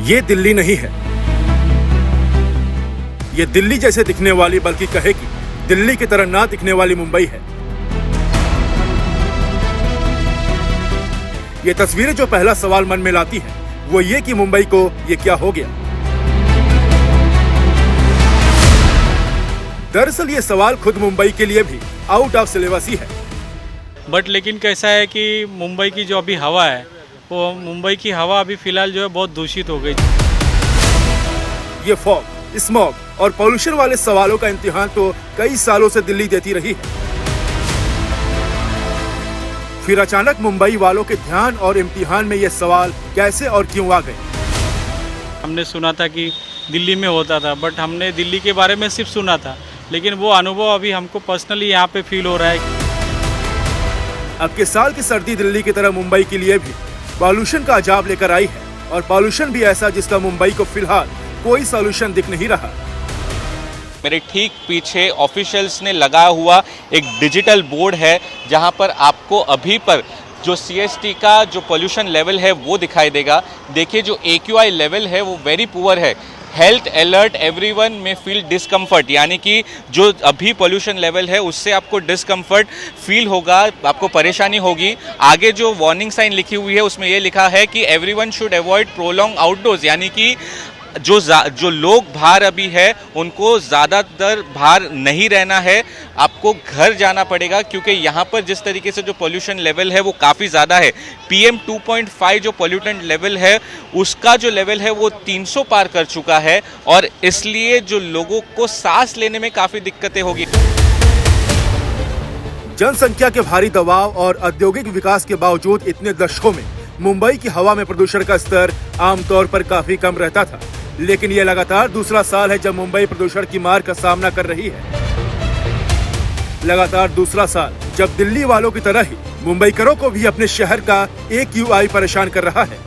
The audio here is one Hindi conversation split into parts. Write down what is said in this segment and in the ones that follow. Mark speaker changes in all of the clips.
Speaker 1: ये दिल्ली नहीं है, ये दिल्ली जैसे दिखने वाली, बल्कि कहे कि दिल्ली की तरह ना दिखने वाली मुंबई है। ये तस्वीरें जो पहला सवाल मन में लाती है वो ये कि मुंबई को ये क्या हो गया। दरअसल ये सवाल खुद मुंबई के लिए भी आउट ऑफ सिलेबस ही है।
Speaker 2: बट लेकिन कैसा है कि मुंबई की जो अभी हवा है, वो मुंबई की हवा अभी फिलहाल जो है बहुत दूषित हो गई।
Speaker 1: ये फॉग, स्मॉग और पॉल्यूशन वाले सवालों का इम्तिहान तो कई सालों से दिल्ली देती रही है। फिर अचानक मुंबई वालों के ध्यान और इम्तिहान में ये सवाल कैसे और क्यों आ गए।
Speaker 2: हमने सुना था कि दिल्ली में होता था, बट हमने दिल्ली के बारे में सिर्फ सुना था, लेकिन वो अनुभव अभी हमको पर्सनली यहाँ पे फील हो रहा है।
Speaker 1: अब के साल की सर्दी दिल्ली की तरह मुंबई के लिए भी पॉल्यूशन का अजाब लेकर आई है, और पॉल्यूशन भी ऐसा जिसका मुंबई को फिलहाल कोई सॉल्यूशन दिख नहीं रहा।
Speaker 3: मेरे ठीक पीछे ऑफिशियल्स ने लगाया हुआ एक डिजिटल बोर्ड है, जहां पर आपको अभी पर जो CST का जो पोल्यूशन लेवल है वो दिखाई देगा। देखिए जो AQI लेवल है वो वेरी पुअर है। हेल्थ अलर्ट एवरीवन में फील डिस्कम्फर्ट, यानी कि जो अभी पोल्यूशन लेवल है उससे आपको डिस्कम्फर्ट फील होगा, आपको परेशानी होगी। आगे जो वार्निंग साइन लिखी हुई है उसमें ये लिखा है कि everyone should avoid prolong outdoors, यानी कि जो लोग बाहर अभी है उनको ज़्यादातर बाहर नहीं रहना है, आपको घर जाना पड़ेगा, क्योंकि यहाँ पर जिस तरीके से जो पोल्यूशन लेवल है वो काफ़ी ज़्यादा है। PM 2.5 जो पोल्यूटेंट लेवल है उसका जो लेवल है वो 300 पार कर चुका है, और इसलिए जो लोगों को सांस लेने में काफ़ी दिक्कतें होगी।
Speaker 1: जनसंख्या के भारी दबाव और औद्योगिक विकास के बावजूद इतने दशकों में मुंबई की हवा में प्रदूषण का स्तर आमतौर पर काफी कम रहता था, लेकिन ये लगातार दूसरा साल है जब मुंबई प्रदूषण की मार का सामना कर रही है। लगातार दूसरा साल जब दिल्ली वालों की तरह ही मुंबईकरों को भी अपने शहर का AQI परेशान कर रहा है।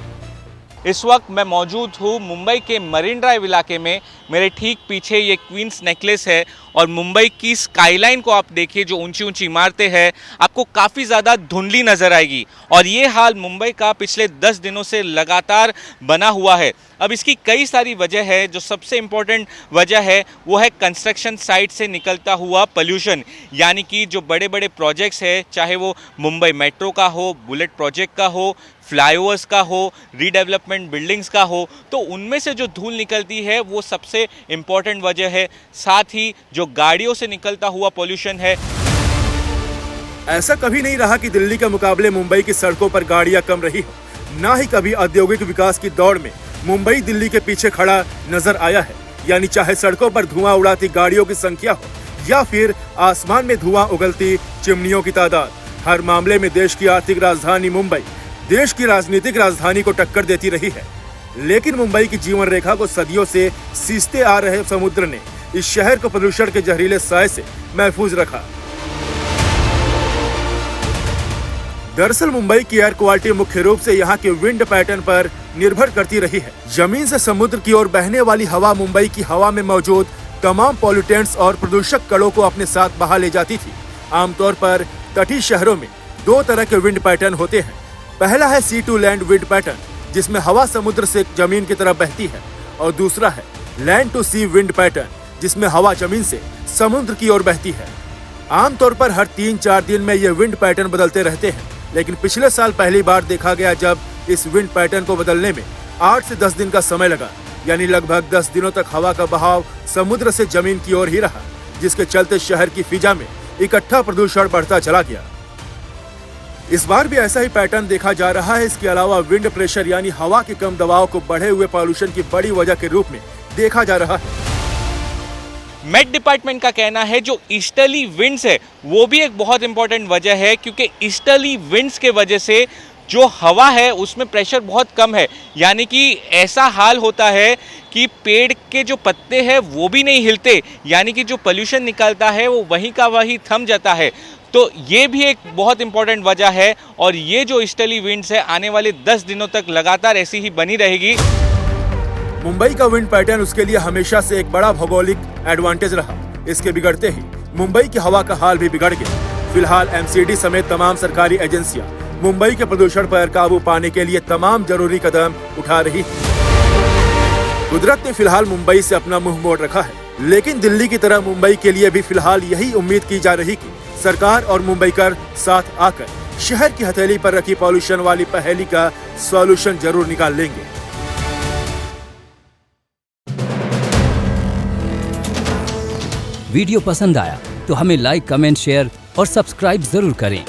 Speaker 3: इस वक्त मैं मौजूद हूँ मुंबई के मरीन ड्राइव इलाके में। मेरे ठीक पीछे ये क्वींस नेकलेस है, और मुंबई की स्काईलाइन को आप देखिए, जो ऊंची ऊंची इमारतें हैं आपको काफ़ी ज़्यादा धुंधली नज़र आएगी, और ये हाल मुंबई का पिछले 10 दिनों से लगातार बना हुआ है। अब इसकी कई सारी वजह है। जो सबसे इम्पोर्टेंट वजह है वो है कंस्ट्रक्शन साइट से निकलता हुआ पोल्यूशन, यानी कि जो बड़े बड़े प्रोजेक्ट्स हैं, चाहे वो मुंबई मेट्रो का हो, बुलेट प्रोजेक्ट का हो, फ्लाईओवर्स का हो, रीडेवलपमेंट बिल्डिंग्स का हो, तो उनमें से जो धूल निकलती है वो सबसे इम्पोर्टेंट वजह है। साथ ही जो गाड़ियों से निकलता हुआ पोल्यूशन है।
Speaker 1: ऐसा कभी नहीं रहा कि दिल्ली के मुकाबले मुंबई की सड़कों पर गाड़ियां कम रही हो, ना ही कभी औद्योगिक विकास की दौड़ में मुंबई दिल्ली के पीछे खड़ा नजर आया है। यानी चाहे सड़कों पर धुआं उड़ाती गाड़ियों की संख्या हो या फिर आसमान में धुआं उगलती चिमनियों की तादाद, हर मामले में देश की आर्थिक राजधानी मुंबई देश की राजनीतिक राजधानी को टक्कर देती रही है। लेकिन मुंबई की जीवन रेखा को सदियों से सींचते आ रहे समुद्र ने इस शहर को प्रदूषण के जहरीले साए से महफूज रखा। दरअसल मुंबई की एयर क्वालिटी मुख्य रूप से यहाँ के विंड पैटर्न पर निर्भर करती रही है। जमीन से समुद्र की ओर बहने वाली हवा मुंबई की हवा में मौजूद तमाम पॉल्यूटेंट्स और प्रदूषक कणों को अपने साथ बहा ले जाती थी। आमतौर पर तटीय शहरों में दो तरह के विंड पैटर्न होते हैं। पहला है सी टू लैंड विंड पैटर्न, जिसमें हवा समुद्र से जमीन की तरफ बहती है, और दूसरा है land to sea wind pattern, जिसमें हवा जमीन से समुद्र की ओर बहती है। आमतौर पर हर 3-4 दिन में ये विंड पैटर्न बदलते रहते हैं, लेकिन पिछले साल पहली बार देखा गया जब इस विंड पैटर्न को बदलने में 8 से 10 दिन का समय लगा। यानी लगभग 10 दिनों तक हवा का बहाव समुद्र से जमीन की ओर ही रहा, जिसके चलते शहर की फिजा में इकट्ठा प्रदूषण बढ़ता चला गया। इस बार भी ऐसा ही पैटर्न देखा जा रहा है। इसके अलावा विंड प्रेशर यानी हवा के कम दबाव को बढ़े हुए पॉल्यूशन की बड़ी वजह के रूप में देखा जा रहा है।
Speaker 3: मेट डिपार्टमेंट का कहना है जो ईस्टर्ली विंड्स है वो भी एक बहुत इंपॉर्टेंट वजह है, क्योंकि ईस्टर्ली विंड्स के वजह से जो हवा है उसमें प्रेशर बहुत कम है। यानी कि ऐसा हाल होता है कि पेड़ के जो पत्ते हैं वो भी नहीं हिलते, यानी कि जो पोल्यूशन निकलता है वो वहीं का वहीं थम जाता है। तो ये भी एक बहुत इंपॉर्टेंट वजह है, और ये जो ईस्टर्ली विंड्स है आने वाले 10 दिनों तक लगातार ऐसी ही बनी रहेगी।
Speaker 1: मुंबई का विंड पैटर्न उसके लिए हमेशा से एक बड़ा भौगोलिक एडवांटेज रहा। इसके बिगड़ते ही मुंबई की हवा का हाल भी बिगड़ गया। फिलहाल MCD समेत तमाम सरकारी एजेंसियां मुंबई के प्रदूषण पर काबू पाने के लिए तमाम जरूरी कदम उठा रही हैं। कुदरत ने फिलहाल मुंबई से अपना मुंह मोड़ रखा है, लेकिन दिल्ली की तरह मुंबई के लिए भी फिलहाल यही उम्मीद की जा रही कि सरकार और मुंबईकर साथ आकर शहर की हथेली पर रखी पॉल्यूशन वाली पहेली का सॉल्यूशन जरूर निकाल लेंगे।
Speaker 4: वीडियो पसंद आया तो हमें लाइक, कमेंट, शेयर और सब्सक्राइब जरूर करें।